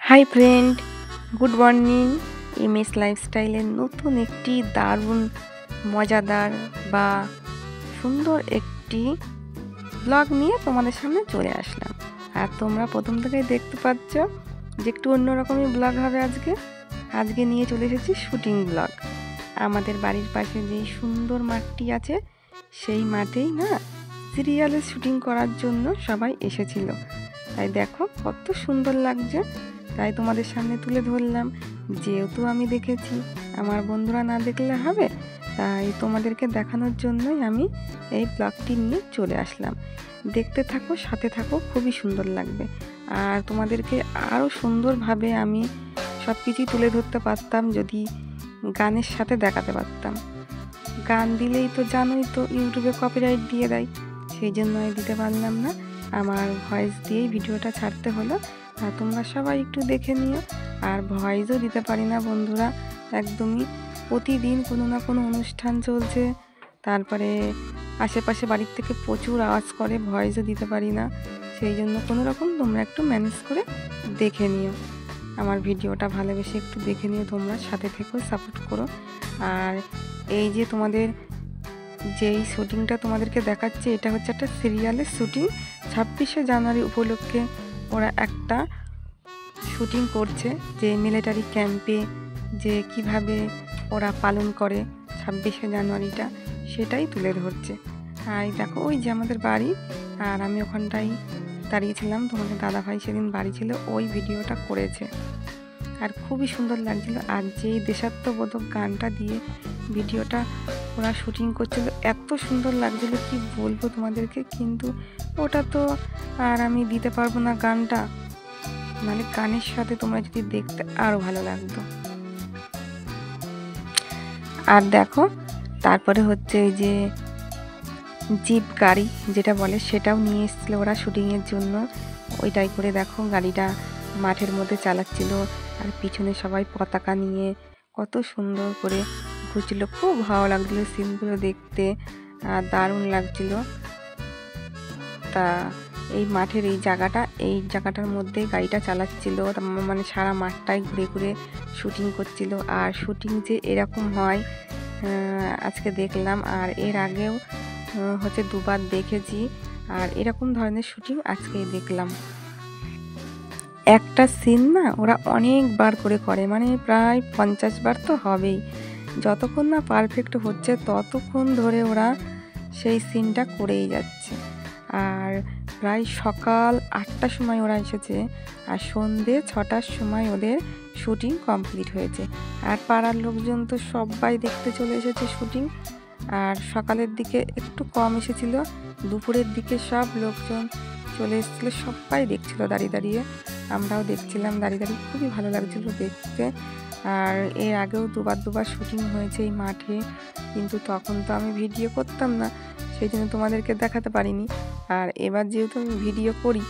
High friend, good morning. MS লাইফস্টাইলের নতুন একটি দারুণ মজাদার বা সুন্দর একটি ব্লগ নিয়ে তোমাদের সামনে চলে আসলাম। আর তোমরা প্রথম থেকেই দেখতে পাচ্ছ যে একটু অন্যরকমই ব্লগ হবে আজকে নিয়ে চলে এসেছি শুটিং ব্লগ। আমাদের বাড়ির পাশে যেই সুন্দর মাঠটি আছে সেই মাঠেই না সিরিয়ালের শুটিং করার জন্য সবাই এসেছিল। তাই দেখো কত সুন্দর লাগছে, তাই তোমাদের সামনে তুলে ধরলাম। যেহেতু আমি দেখেছি, আমার বন্ধুরা না দেখলে হবে, তাই তোমাদেরকে দেখানোর জন্যই আমি এই ব্লগটি নিয়ে চলে আসলাম। দেখতে থাকো, সাথে থাকো, খুবই সুন্দর লাগবে। আর তোমাদেরকে আরও সুন্দরভাবে আমি সব কিছুই তুলে ধরতে পারতাম যদি গানের সাথে দেখাতে পারতাম। গান দিলেই তো জানোই তো ইউটিউবে কপিরাইট দিয়ে দেয়, সেই জন্য আমি দিতে পারলাম না। আমার ভয়েস দিয়েই ভিডিওটা ছাড়তে হলো। আর তোমরা সবাই একটু দেখে নিও। আর ভয়েসও দিতে পারি না বন্ধুরা, একদমই প্রতিদিন কোনো না কোনো অনুষ্ঠান চলছে, তারপরে আশেপাশে বাড়ির থেকে প্রচুর আওয়াজ করে, ভয়েসও দিতে পারি না। সেই জন্য কোনো রকম তোমরা একটু ম্যানেজ করে দেখে নিও। আমার ভিডিওটা ভালোবেসে একটু দেখে নিও, তোমরা সাথে থেকেও সাপোর্ট করো। আর এই যে তোমাদের যেই শুটিংটা তোমাদেরকে দেখাচ্ছে, এটা হচ্ছে একটা সিরিয়ালের শুটিং। 26শে জানুয়ারি উপলক্ষে ওরা একটা শুটিং করছে, যে মিলিটারি ক্যাম্পে যে কিভাবে ওরা পালন করে 26শে জানুয়ারিটা, সেটাই তুলে ধরছে। আর দেখো ওই যে আমাদের বাড়ি, আর আমি ওখানটাই দাঁড়িয়েছিলাম। তোমাদের দাদাভাই সেদিন বাড়ি ছিল, ওই ভিডিওটা করেছে। আর খুবই সুন্দর লাগছিল। আর যেই দেশাত্মবোধক গানটা দিয়ে ভিডিওটা ওরা শুটিং করছিল, এত সুন্দর লাগছিল কি বলবো তোমাদেরকে। কিন্তু ওটা তো আর আমি দিতে পারবো না গানটা, মানে গানের সাথে তোমরা যদি দেখতে আরও ভালো লাগতো। আর দেখো তারপরে হচ্ছে ওই যে জিপ গাড়ি যেটা বলে, সেটাও নিয়ে এসেছিলো ওরা শুটিংয়ের জন্য। ওইটাই করে দেখো গাড়িটা মাঠের মধ্যে চালাচ্ছিল, আর পিছনে সবাই পতাকা নিয়ে কত সুন্দর করে ঘুরছিল। খুব ভালো লাগছিলো সিনগুলো দেখতে, আর দারুণ লাগছিল। তা এই মাঠের এই জায়গাটার মধ্যে গাড়িটা চালাচ্ছিল, মানে সারা মাঠটাই ঘুরে ঘুরে শুটিং করছিল। আর শুটিং যে এরকম হয় আজকে দেখলাম, আর এর আগেও হচ্ছে দুবার দেখেছি। আর এরকম ধরনের শুটিং আজকেই দেখলাম। একটা সিন না ওরা অনেকবার করে, মানে প্রায় 50 বার তো হবেই। যতক্ষণ না পারফেক্ট হচ্ছে ততক্ষণ ধরে ওরা সেই সিনটা করেই যাচ্ছে। আর প্রায় সকাল 8টার সময় ওরা এসেছে, আর সন্ধে 6টার সময় ওদের শুটিং কমপ্লিট হয়েছে। আর পাড়ার লোকজন তো সবাই দেখতে চলে এসেছে শুটিং। আর সকালের দিকে একটু কম এসেছিল, দুপুরের দিকে সব লোকজন চলে এসেছিলো, সবাই দেখছিল দাঁড়িয়ে দাঁড়িয়ে। আমরাও দেখছিলাম দাঁড়িয়ে দাঁড়িয়ে, খুবই ভালো লাগছিল দেখতে। আর এর আগেও দুবার শুটিং হয়েছে এই মাঠে, কিন্তু তখন তো আমি ভিডিও করতাম না, সেই জন্য তোমাদেরকে দেখাতে পারিনি। আর এবার যেহেতু আমি ভিডিও করি,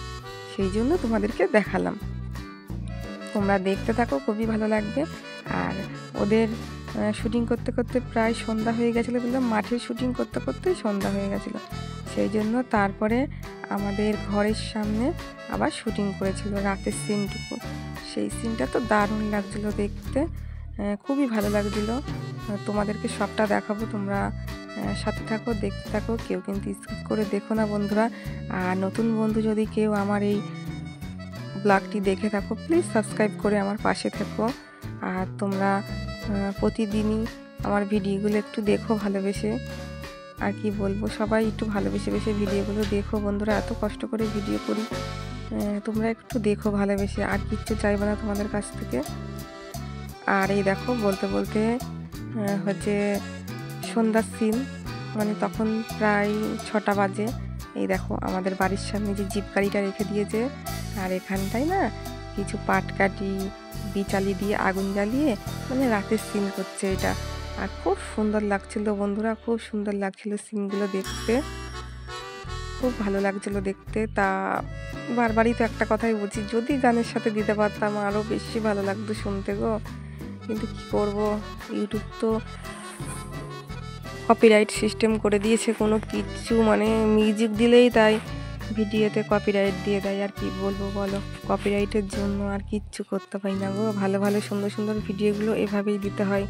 সেই জন্য তোমাদেরকে দেখালাম। তোমরা দেখতে থাকো, খুবই ভালো লাগবে। আর ওদের শুটিং করতে করতে প্রায় সন্ধ্যা হয়ে গেছিলো, বললাম মাঠের শুটিং করতে করতেই সন্ধ্যা হয়ে গেছিলো। সেই জন্য তারপরে আমাদের ঘরের সামনে আবার শুটিং করেছিল রাতের সিনটুকু। সেই সিনটা তো দারুণ লাগছিলো দেখতে, খুবই ভালো লাগছিলো। তোমাদেরকে সবটা দেখাবো, তোমরা সাথে থাকো, দেখতে থাকো, কেউ কিন্তু স্কিপ করে দেখো না বন্ধুরা। আর নতুন বন্ধু যদি কেউ আমার এই ব্লগটি দেখে থাকো, প্লিজ সাবস্ক্রাইব করে আমার পাশে থেকো। আর তোমরা প্রতিদিনই আমার ভিডিওগুলো একটু দেখো ভালোবেসে। আর কি বলবো, সবাই একটু ভালোবেসে ভিডিওগুলো দেখো বন্ধুরা, এত কষ্ট করে ভিডিও করি, তোমরা একটু দেখো ভালোবেসে। আর কিচ্ছু চাইবো না তোমাদের কাছ থেকে। আর এই দেখো বলতে বলতে হচ্ছে সন্ধ্যার সিন, মানে তখন প্রায় 6টা বাজে। এই দেখো আমাদের বাড়ির সামনে যে জিপ গাড়িটা রেখে দিয়েছে, আর এখানটায় না কিছু পাটকাঠি বিচালি দিয়ে আগুন জ্বালিয়ে মানে রাতের সিন করছে এটা। আর খুব সুন্দর লাগছিল বন্ধুরা, খুব সুন্দর লাগছিল সিনগুলো দেখতে, খুব ভালো লাগছিল দেখতে। তা বারবারই তো একটা কথাই বলছি, যদি গানের সাথে দিতে পারতাম আরও বেশি ভালো লাগতো শুনতে গো। কিন্তু কি করব, ইউটিউব তো কপিরাইট সিস্টেম করে দিয়েছে, কোনো কিছু মানে মিউজিক দিলেই তাই ভিডিওতে কপিরাইট দিয়ে দেয়। আর কি বলবো বলো, কপিরাইটের জন্য আর কিচ্ছু করতে পারি না গো। ভালো ভালো সুন্দর সুন্দর ভিডিওগুলো এভাবেই দিতে হয়।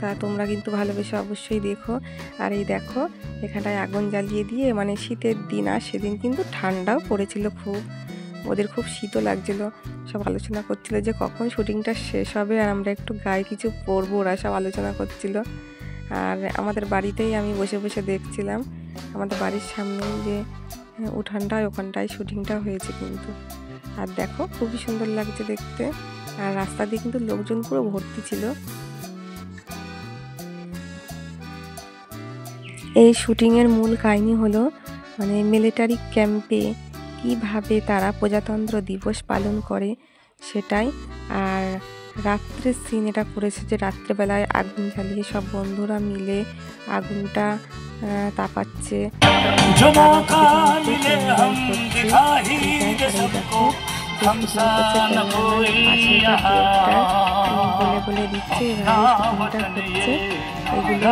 তা তোমরা কিন্তু ভালোবেসে অবশ্যই দেখো। আর এই দেখো এখানটায় আগুন জ্বালিয়ে দিয়ে, মানে শীতের দিন, আর সেদিন কিন্তু ঠান্ডাও পড়েছিল খুব, ওদের খুব শীতও লাগছিল। সব আলোচনা করছিল যে কখন শুটিংটা শেষ হবে আর আমরা একটু গায়ে কিছু পরবো, ওরা সব আলোচনা করছিল। আর আমাদের বাড়িতেই আমি বসে বসে দেখছিলাম, আমাদের বাড়ির সামনে যে উঠানটায় ওখানটায় শুটিংটা হয়েছে কিন্তু। আর দেখো খুবই সুন্দর লাগছে দেখতে। আর রাস্তা দিয়ে কিন্তু লোকজন পুরো ভর্তি ছিল। এই শুটিংয়ের মূল কাহিনী হলো, মানে মিলিটারি ক্যাম্পে কিভাবে তারা প্রজাতন্ত্র দিবস পালন করে সেটাই। আর রাত্রের সিন এটা করেছে, যে রাত্রেবেলায় আগুন জ্বালিয়ে সব বন্ধুরা মিলে আগুনটা তাপাচ্ছে, বলে বলে দিচ্ছে এভাবে শুটিংটা হচ্ছে। এগুলো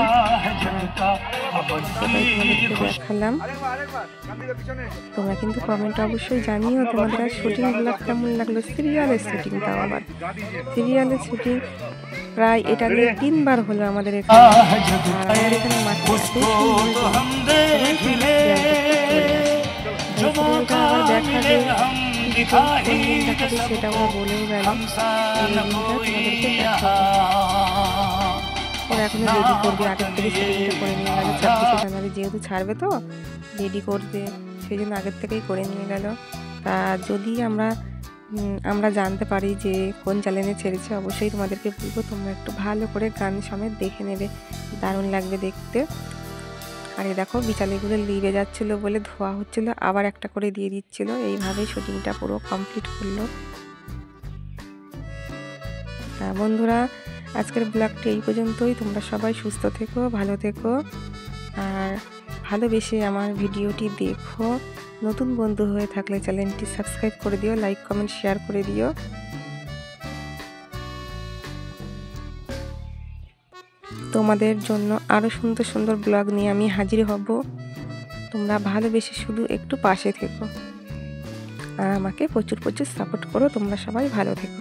দেখালাম। তোমরা কিন্তু কমেন্ট অবশ্যই জানিও তোমাদের শুটিং ব্লগ কেমন লাগলো। সিরিয়ালের শুটিং, তাও আবার সিরিয়ালের শুটিং প্রায় এটা নিয়ে 3 বার হলো আমাদের এখানে। আমাদের এখানে মাঠে আবার দেখাবে, দেখাবে সেটা আমরা বলেও গেল। তোমাদেরকে ওরা এখনো রেডি করবে, আগের থেকে শুটিংটা করে নিয়ে গেল। 26শে জানুয়ারি যেহেতু ছাড়বে তো রেডি করবে, সেই জন্য আগের থেকেই করে নিয়ে গেল। তা যদি আমরা জানতে পারি যে কোন চ্যানেলে ছেড়েছে, অবশ্যই তোমাদেরকে বলবো, তোমরা একটু ভালো করে গান সমেত দেখে নেবে, দারুণ লাগবে দেখতে। আর এই দেখো বিচালিগুলো লিবে যাচ্ছিলো বলে ধোয়া হচ্ছিল, আবার একটা করে দিয়ে দিচ্ছিল। এইভাবেই শুটিংটা পুরো কমপ্লিট করলো। বন্ধুরা আজকের ব্লগটি এই পর্যন্তই। তোমরা সবাই সুস্থ থেকো, ভালো থেকো, আর ভালোবেসে আমার ভিডিওটি দেখো। নতুন বন্ধু হয়ে থাকলে চ্যানেলটি সাবস্ক্রাইব করে দিও, লাইক কমেন্ট শেয়ার করে দিও। তোমাদের জন্য আরও সুন্দর সুন্দর ব্লগ নিয়ে আমি হাজির হব। তোমরা ভালোবেসে শুধু একটু পাশে থেকো আর আমাকে প্রচুর প্রচুর সাপোর্ট করো। তোমরা সবাই ভালো থেকো।